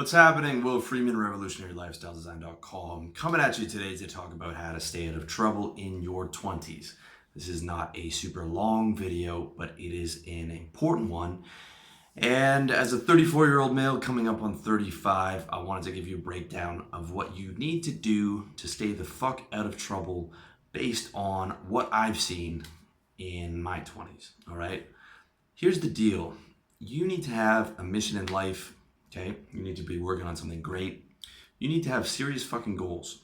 What's happening? Will Freeman, RevolutionaryLifestyleDesign.com, coming at you today to talk about how to stay out of trouble in your 20s. This is not a super long video, but it is an important one. And as a 34-year-old male coming up on 35, I wanted to give you a breakdown of what you need to do to stay the fuck out of trouble based on what I've seen in my 20s, all right? Here's the deal. You need to have a mission in life. Okay, you need to be working on something great. You need to have serious fucking goals.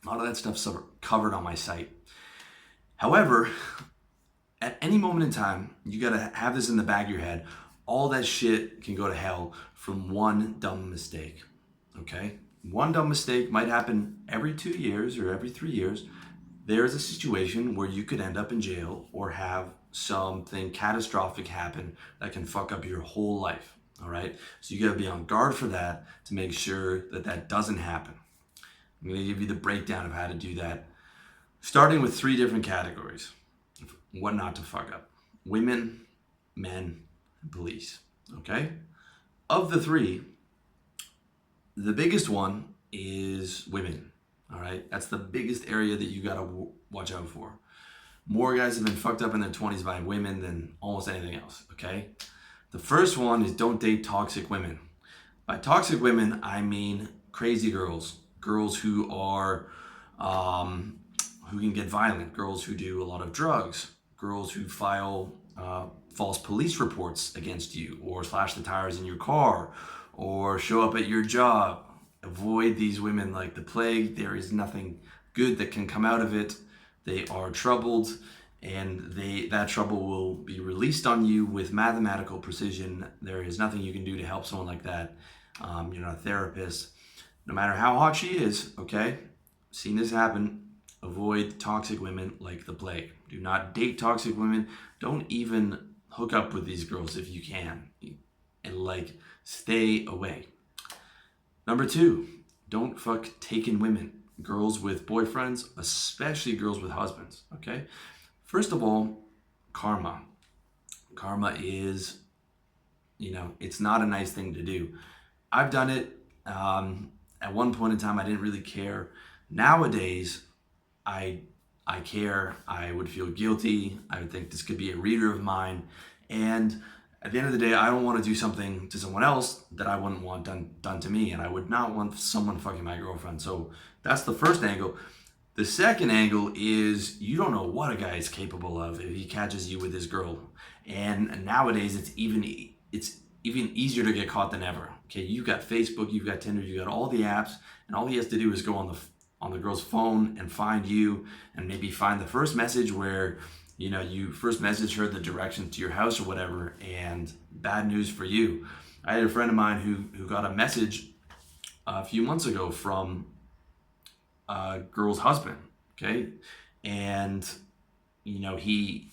A lot of that stuff's covered on my site. However, at any moment in time, you gotta have this in the back of your head. All that shit can go to hell from one dumb mistake. Okay? One dumb mistake might happen every 2 years or every 3 years. There's a situation where you could end up in jail or have something catastrophic happen that can fuck up your whole life. All right, so you gotta be on guard for that to make sure that that doesn't happen. I'm gonna give you the breakdown of how to do that, starting with 3 different categories of what not to fuck up: women, men, and police. Okay, of the 3, the biggest one is women. All right, that's the biggest area that you gotta watch out for. More guys have been fucked up in their 20s by women than almost anything else. Okay. The first one is don't date toxic women. By toxic women, I mean crazy girls, girls who are, who can get violent, girls who do a lot of drugs, girls who file false police reports against you, or slash the tires in your car, or show up at your job. Avoid these women like the plague. There is nothing good that can come out of it. They are troubled, and that trouble will be released on you with mathematical precision. There is nothing you can do to help someone like that. You're not a therapist. No matter how hot she is, okay? Seen this happen. Avoid toxic women like the plague. Do not date toxic women. Don't even hook up with these girls if you can. And stay away. Number 2, don't fuck taken women. Girls with boyfriends, especially girls with husbands, okay? First of all, karma. Karma is, it's not a nice thing to do. I've done it. At one point in time, I didn't really care. Nowadays, I care. I would feel guilty. I would think this could be a reader of mine. And at the end of the day, I don't want to do something to someone else that I wouldn't want done to me. And I would not want someone fucking my girlfriend. So that's the first angle. The second angle is you don't know what a guy is capable of if he catches you with his girl. And nowadays it's even easier to get caught than ever. Okay, you've got Facebook, you've got Tinder, you've got all the apps, and all he has to do is go on the girl's phone and find you, and maybe find the first message where you first message her the directions to your house or whatever. And bad news for you. I had a friend of mine who got a message a few months ago from a girl's husband, okay? And, he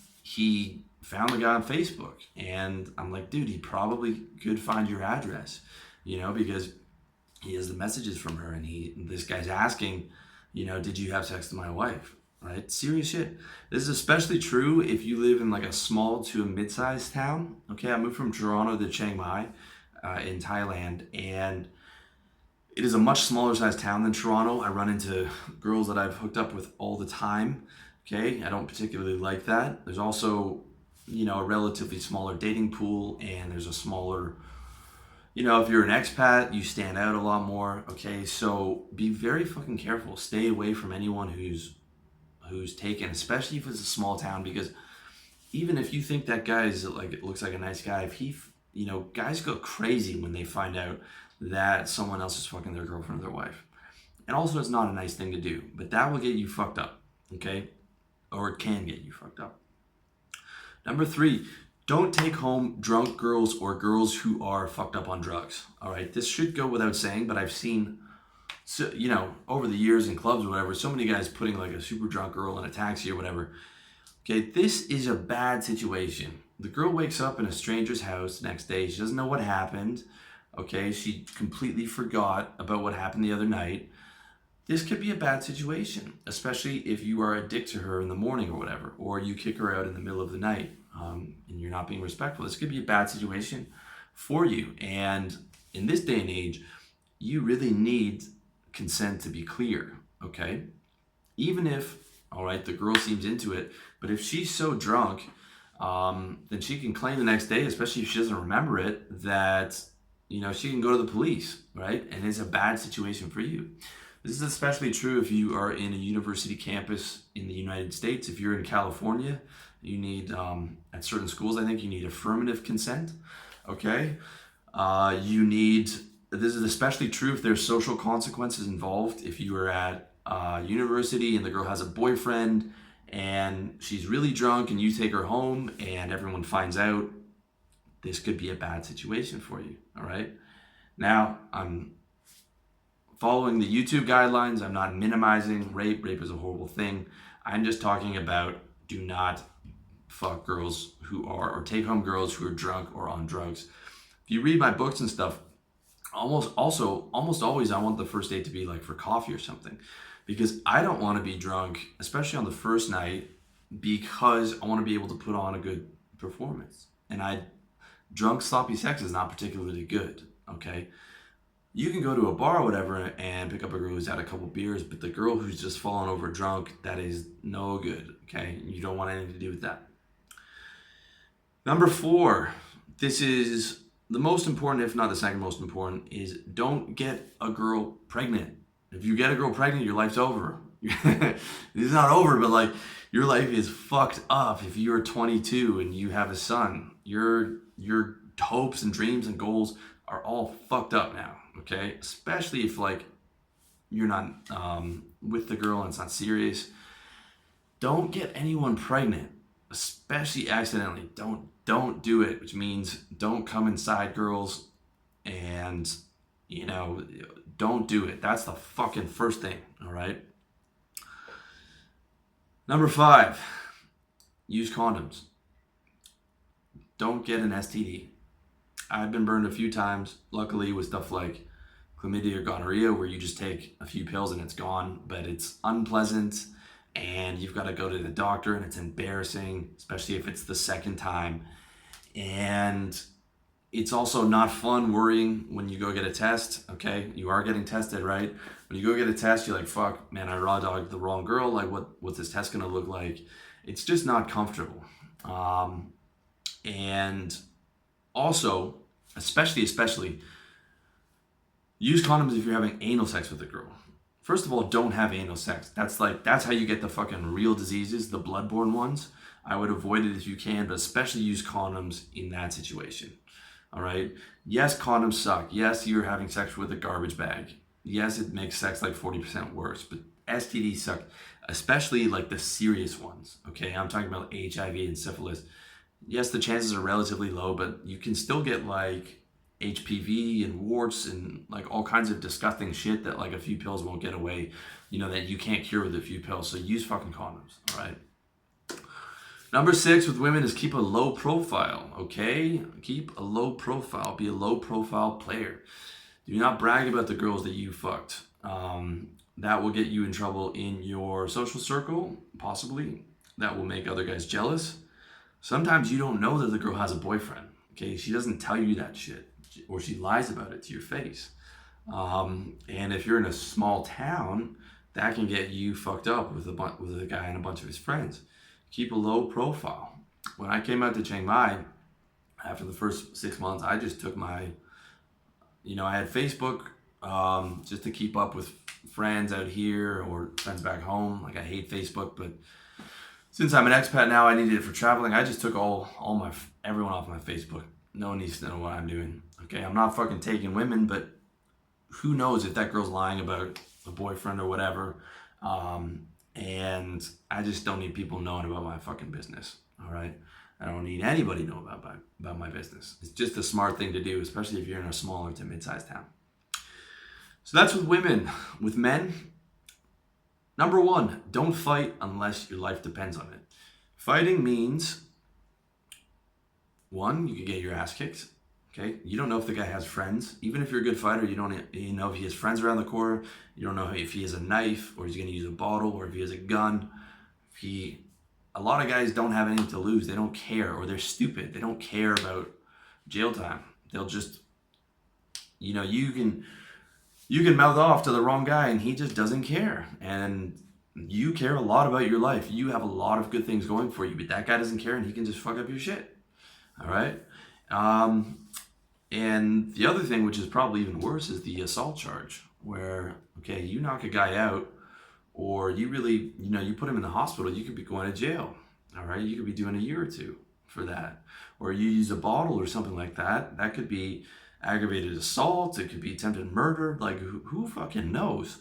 found the guy on Facebook, and I'm like, dude, he probably could find your address, because he has the messages from her, and this guy's asking, did you have sex with my wife, right? Serious shit. This is especially true if you live in like a small to a mid-sized town, okay? I moved from Toronto to Chiang Mai in Thailand, and it is a much smaller sized town than Toronto. I run into girls that I've hooked up with all the time. Okay, I don't particularly like that. There's also, a relatively smaller dating pool, and there's a smaller, if you're an expat, you stand out a lot more. Okay, so be very fucking careful. Stay away from anyone who's taken, especially if it's a small town, because even if you think that guy looks like a nice guy, if he, guys go crazy when they find out that someone else is fucking their girlfriend or their wife. And also, it's not a nice thing to do, but that will get you fucked up, okay? Or it can get you fucked up. Number 3, don't take home drunk girls or girls who are fucked up on drugs, all right? This should go without saying, but I've seen, over the years in clubs or whatever, so many guys putting like a super drunk girl in a taxi or whatever. Okay, this is a bad situation. The girl wakes up in a stranger's house the next day. She doesn't know what happened. Okay, she completely forgot about what happened the other night. This could be a bad situation, especially if you are a dick to her in the morning or whatever, or you kick her out in the middle of the night and you're not being respectful. This could be a bad situation for you. And in this day and age, you really need consent to be clear, okay? Even if, all right, the girl seems into it, but if she's so drunk, then she can claim the next day, especially if she doesn't remember it, that, she can go to the police, right? And it's a bad situation for you. This is especially true if you are in a university campus in the United States. If you're in California, you need, at certain schools, I think you need affirmative consent, okay? This is especially true if there's social consequences involved. If you are at university and the girl has a boyfriend and she's really drunk and you take her home and everyone finds out, this could be a bad situation for you, all right? Now, I'm following the YouTube guidelines. I'm not minimizing rape. Rape is a horrible thing. I'm just talking about do not fuck girls or take home girls who are drunk or on drugs. If you read my books and stuff, almost always I want the first date to be like for coffee or something, because I don't want to be drunk, especially on the first night, because I want to be able to put on a good performance. And drunk sloppy sex is not particularly good, okay? You can go to a bar or whatever and pick up a girl who's had a couple beers, but the girl who's just fallen over drunk, that is no good, okay? You don't want anything to do with that. Number 4, this is the most important, if not the second most important, is don't get a girl pregnant. If you get a girl pregnant, your life's over. It's not over, but like your life is fucked up. If you're 22 and you have a son, your hopes and dreams and goals are all fucked up now, okay? Especially if like you're not with the girl and it's not serious. Don't get anyone pregnant, especially accidentally. Don't do it, which means don't come inside girls and, don't do it. That's the fucking first thing, all right? Number 5, use condoms. Don't get an STD. I've been burned a few times, luckily with stuff like chlamydia or gonorrhea, where you just take a few pills and it's gone, but it's unpleasant and you've got to go to the doctor and it's embarrassing, especially if it's the second time. And it's also not fun worrying when you go get a test, okay? You are getting tested, right? When you go get a test, you're like, fuck, man, I raw dogged the wrong girl. Like, what's this test gonna look like? It's just not comfortable. And also, especially, use condoms if you're having anal sex with a girl. First of all, don't have anal sex. That's how you get the fucking real diseases, the bloodborne ones. I would avoid it if you can, but especially use condoms in that situation. All right? Yes, condoms suck. Yes, you're having sex with a garbage bag. Yes, it makes sex like 40% worse, but STDs suck, especially like the serious ones. Okay, I'm talking about HIV and syphilis. Yes, the chances are relatively low, but you can still get like HPV and warts and like all kinds of disgusting shit that like a few pills won't get away, that you can't cure with a few pills. So use fucking condoms, all right? Number 6 with women is keep a low profile, okay? Keep a low profile. Be a low profile player. Do not brag about the girls that you fucked. That will get you in trouble in your social circle, possibly. That will make other guys jealous. Sometimes you don't know that the girl has a boyfriend, okay? She doesn't tell you that shit, or she lies about it to your face. And if you're in a small town, that can get you fucked up with a guy and a bunch of his friends. Keep a low profile. When I came out to Chiang Mai, after the first 6 months, I just took I had Facebook just to keep up with friends out here or friends back home. Like, I hate Facebook, but since I'm an expat now, I needed it for traveling. I just took everyone off my Facebook. No one needs to know what I'm doing. Okay, I'm not fucking taking women, but who knows if that girl's lying about a boyfriend or whatever. And I just don't need people knowing about my fucking business, all right? I don't need anybody knowing about my business. It's just a smart thing to do, especially if you're in a smaller to mid-sized town. So that's with women. With men, number 1, don't fight unless your life depends on it. Fighting means, 1, you can get your ass kicked. Okay, you don't know if the guy has friends. Even if you're a good fighter, you don't know if he has friends around the corner. You don't know if he has a knife or he's going to use a bottle or if he has a gun. A lot of guys don't have anything to lose. They don't care, or they're stupid. They don't care about jail time. They'll just, you can mouth off to the wrong guy and he just doesn't care. And you care a lot about your life. You have a lot of good things going for you, but that guy doesn't care and he can just fuck up your shit. All right? And the other thing, which is probably even worse, is the assault charge, where, okay, you knock a guy out, or you really, you put him in the hospital, you could be going to jail. All right? You could be doing a year or two for that. Or you use a bottle or something like that. That could be aggravated assault. It could be attempted murder. Like, who fucking knows?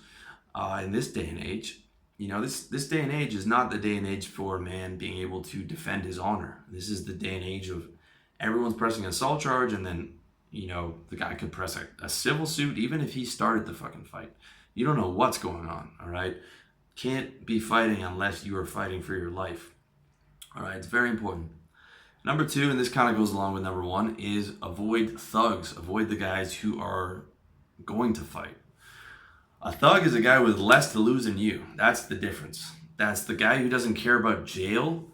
In this day and age, this day and age is not the day and age for a man being able to defend his honor. This is the day and age of everyone's pressing an assault charge, and then, the guy could press a civil suit even if he started the fucking fight. You don't know what's going on, all right? Can't be fighting unless you are fighting for your life. All right, it's very important. Number 2, and this kind of goes along with number 1, is avoid thugs. Avoid the guys who are going to fight. A thug is a guy with less to lose than you. That's the difference. That's the guy who doesn't care about jail,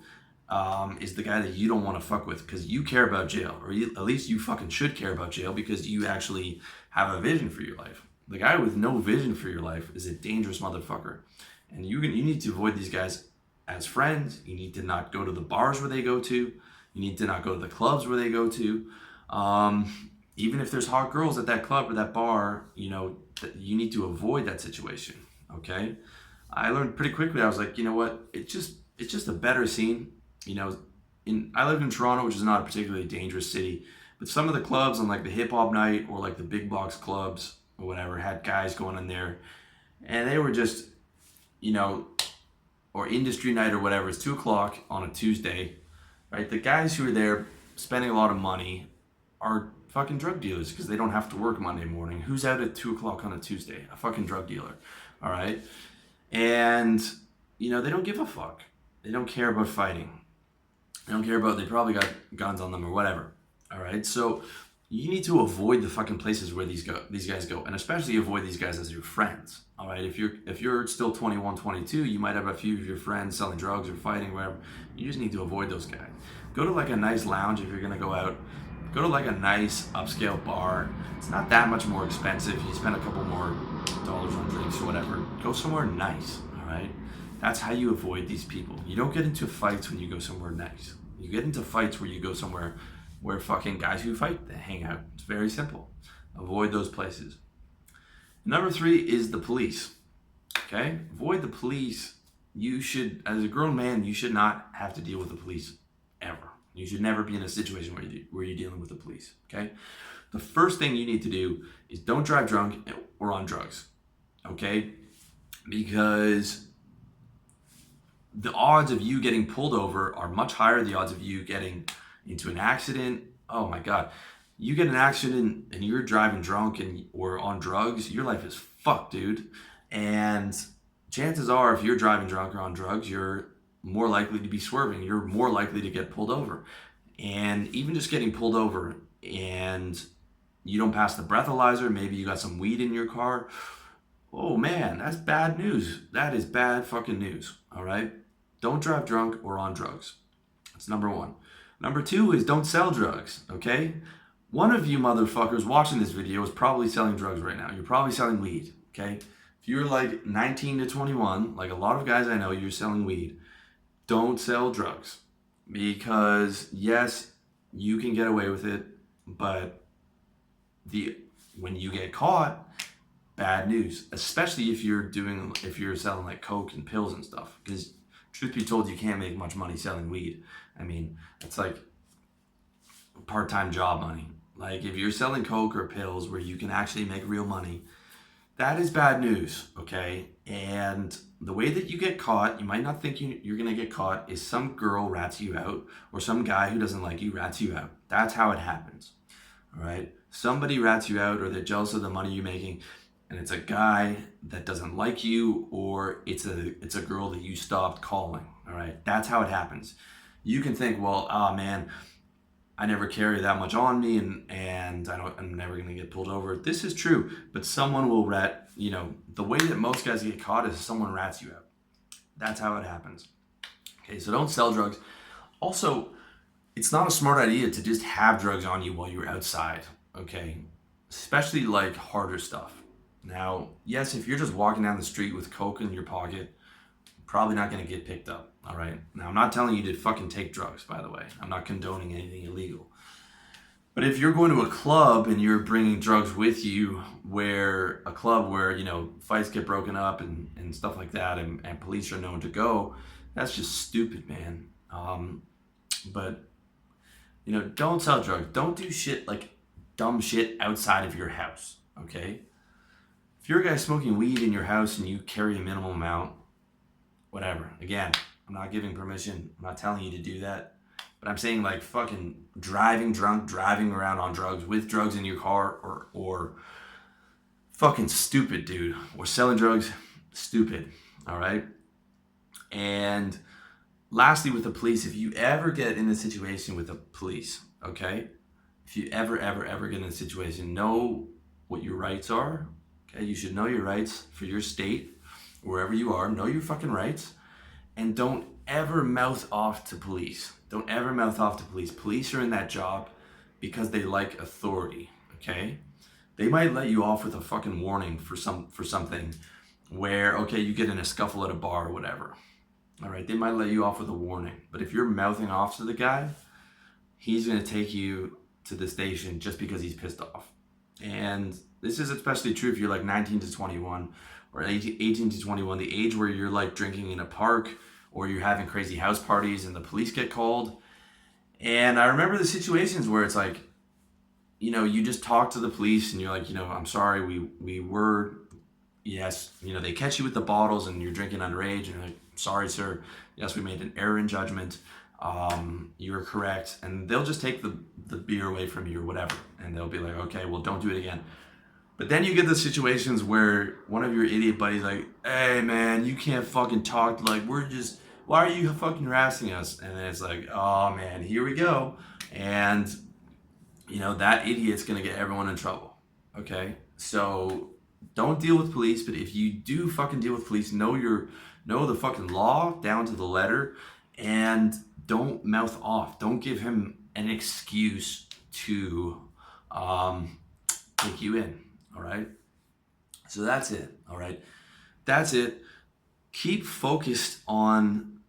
is the guy that you don't want to fuck with, because you care about jail, or at least you fucking should care about jail, because you actually have a vision for your life. The guy with no vision for your life is a dangerous motherfucker. And you need to avoid these guys as friends. You need to not go to the bars where they go to. You need to not go to the clubs where they go to. Even if there's hot girls at that club or that bar, you need to avoid that situation, okay? I learned pretty quickly. I was like, you know what? It's just a better scene. I lived in Toronto, which is not a particularly dangerous city, but some of the clubs on like the hip hop night or like the big box clubs or whatever had guys going in there, and they were just, or industry night or whatever. It's 2:00 on a Tuesday. Right, the guys who are there spending a lot of money are fucking drug dealers because they don't have to work Monday morning. Who's out at 2:00 on a Tuesday? A fucking drug dealer, all right? And, they don't give a fuck. They don't care about fighting. They probably got guns on them or whatever, all right? So you need to avoid the fucking places where these guys go, and especially avoid these guys as your friends, all right? If you're still 21, 22, you might have a few of your friends selling drugs or fighting, whatever. You just need to avoid those guys. Go to like a nice lounge if you're gonna go out. Go to like a nice upscale bar. It's not that much more expensive. You spend a couple more dollars on drinks or whatever. Go somewhere nice, all right? That's how you avoid these people. You don't get into fights when you go somewhere nice. You get into fights where you go somewhere where fucking guys who fight, they hang out. It's very simple. Avoid those places. Number 3 is the police, okay? Avoid the police. You should, as a grown man, you should not have to deal with the police ever. You should never be in a situation where you're dealing with the police, okay? The first thing you need to do is don't drive drunk or on drugs, okay? Because the odds of you getting pulled over are much higher. The odds of you getting into an accident, oh my God. You get an accident and you're driving drunk or on drugs, your life is fucked, dude. And chances are, if you're driving drunk or on drugs, you're more likely to be swerving. You're more likely to get pulled over. And even just getting pulled over and you don't pass the breathalyzer, maybe you got some weed in your car, oh man, that's bad news. That is bad fucking news, all right? Don't drive drunk or on drugs. That's number 1. Number 2 is don't sell drugs, okay? One of you motherfuckers watching this video is probably selling drugs right now. You're probably selling weed, okay? If you're like 19 to 21, like a lot of guys I know, you're selling weed. Don't sell drugs, because yes, you can get away with it, but when you get caught, bad news. Especially if you're selling like coke and pills and stuff, because truth be told, you can't make much money selling weed. I mean, it's like part-time job money. Like if you're selling coke or pills where you can actually make real money, that is bad news, okay? And the way that you get caught, you might not think you're gonna get caught, is some girl rats you out, or some guy who doesn't like you rats you out. That's how it happens, all right? Somebody rats you out, or they're jealous of the money you're making, and it's a guy that doesn't like you, or it's a girl that you stopped calling, all right? That's how it happens. You can think, well, oh man, I never carry that much on me, and I'm never gonna get pulled over. This is true, but someone will rat, the way that most guys get caught is someone rats you out. That's how it happens. Okay, so don't sell drugs. Also, it's not a smart idea to just have drugs on you while you're outside, okay? Especially like harder stuff. Now, yes, if you're just walking down the street with coke in your pocket, probably not going to get picked up, all right? Now, I'm not telling you to fucking take drugs, by the way. I'm not condoning anything illegal. But if you're going to a club and you're bringing drugs with you, where a club where, you know, fights get broken up and stuff like that, and police are known to go, that's just stupid, man. But, you know, don't sell drugs. Don't do shit like dumb shit outside of your house, okay? If you're a guy smoking weed in your house and you carry a minimal amount, whatever. Again, I'm not giving permission. I'm not telling you to do that. But I'm saying, like, fucking driving drunk, driving around on drugs, with drugs in your car, or fucking stupid, dude. Or selling drugs, stupid, all right? And lastly, with the police, if you ever get in a situation with the police, okay? If you ever get in a situation, know what your rights are, okay? You should know your rights for your state, wherever you are. Know your fucking rights. And don't ever mouth off to police. Don't ever mouth off to police. Police are in that job because they like authority, okay? They might let you off with a fucking warning for something where, okay, you get in a scuffle at a bar or whatever. All right, they might let you off with a warning. But if you're mouthing off to the guy, he's going to take you to the station just because he's pissed off. And this is especially true if you're like 19 to 21 or 18 to 21, the age where you're like drinking in a park or you're having crazy house parties and the police get called. And I remember the situations where it's like, you know, you just talk to the police and you're like, you know, I'm sorry, we were, yes, you know, they catch you with the bottles and you're drinking underage and you're like, sorry, sir. Yes, we made an error in judgment. You were correct. And they'll just take the beer away from you or whatever. And they'll be like, okay, well, don't do it again. But then you get the situations where one of your idiot buddies like, hey, man, you can't fucking talk. Like, why are you fucking harassing us? And then it's like, oh, man, here we go. And, you know, that idiot's going to get everyone in trouble. Okay? So don't deal with police. But if you do fucking deal with police, know the fucking law down to the letter. And don't mouth off. Don't give him an excuse to take you in. All right. So that's it. All right. That's it. Keep focused on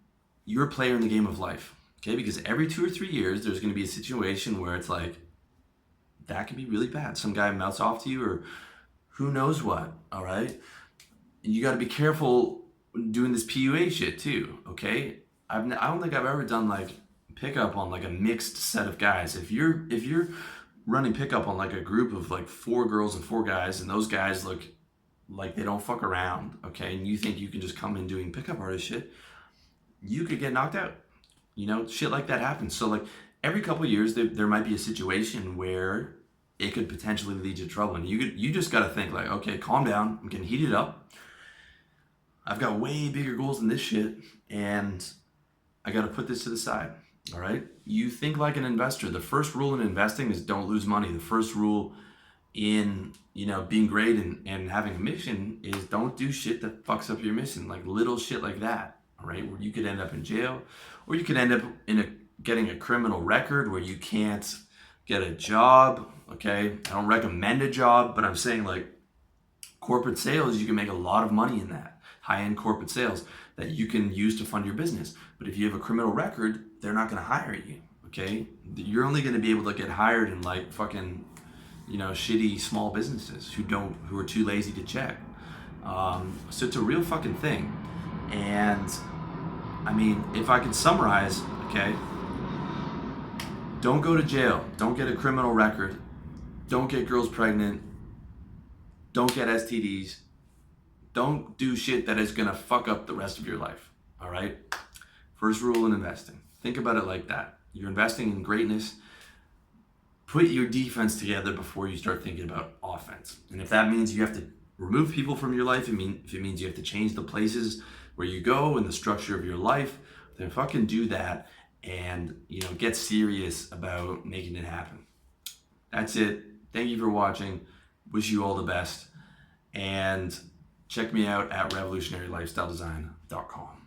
your player in the game of life. Okay. Because every 2 or 3 years, there's going to be a situation where it's like, that could be really bad. Some guy mouths off to you or who knows what. All right. And you got to be careful doing this PUA shit too. Okay. I don't think I've ever done like pickup on like a mixed set of guys. If you're running pickup on like a group of like 4 girls and 4 guys, and those guys look like they don't fuck around, okay, and you think you can just come in doing pickup artist shit, you could get knocked out. You know, shit like that happens. So like every couple of years, there might be a situation where it could potentially lead to trouble, and you just got to think like, okay, calm down. I'm getting heated up. I've got way bigger goals than this shit, and I got to put this to the side. All right. You think like an investor. The first rule in investing is don't lose money. The first rule in, you know, being great and having a mission is don't do shit that fucks up your mission. Like little shit like that. All right. Where you could end up in jail, or you could end up getting a criminal record where you can't get a job. Okay. I don't recommend a job, but I'm saying like corporate sales, you can make a lot of money in that. High-end corporate sales that you can use to fund your business. But if you have a criminal record, they're not going to hire you, okay? You're only going to be able to get hired in like fucking, you know, shitty small businesses who are too lazy to check. So it's a real fucking thing. And I mean, if I could summarize, okay, don't go to jail. Don't get a criminal record. Don't get girls pregnant. Don't get STDs. Don't do shit that is going to fuck up the rest of your life, all right? First rule in investing. Think about it like that. You're investing in greatness. Put your defense together before you start thinking about offense. And if that means you have to remove people from your life, if it means you have to change the places where you go and the structure of your life, then fucking do that and, you know, get serious about making it happen. That's it. Thank you for watching. Wish you all the best. And check me out at revolutionarylifestyledesign.com.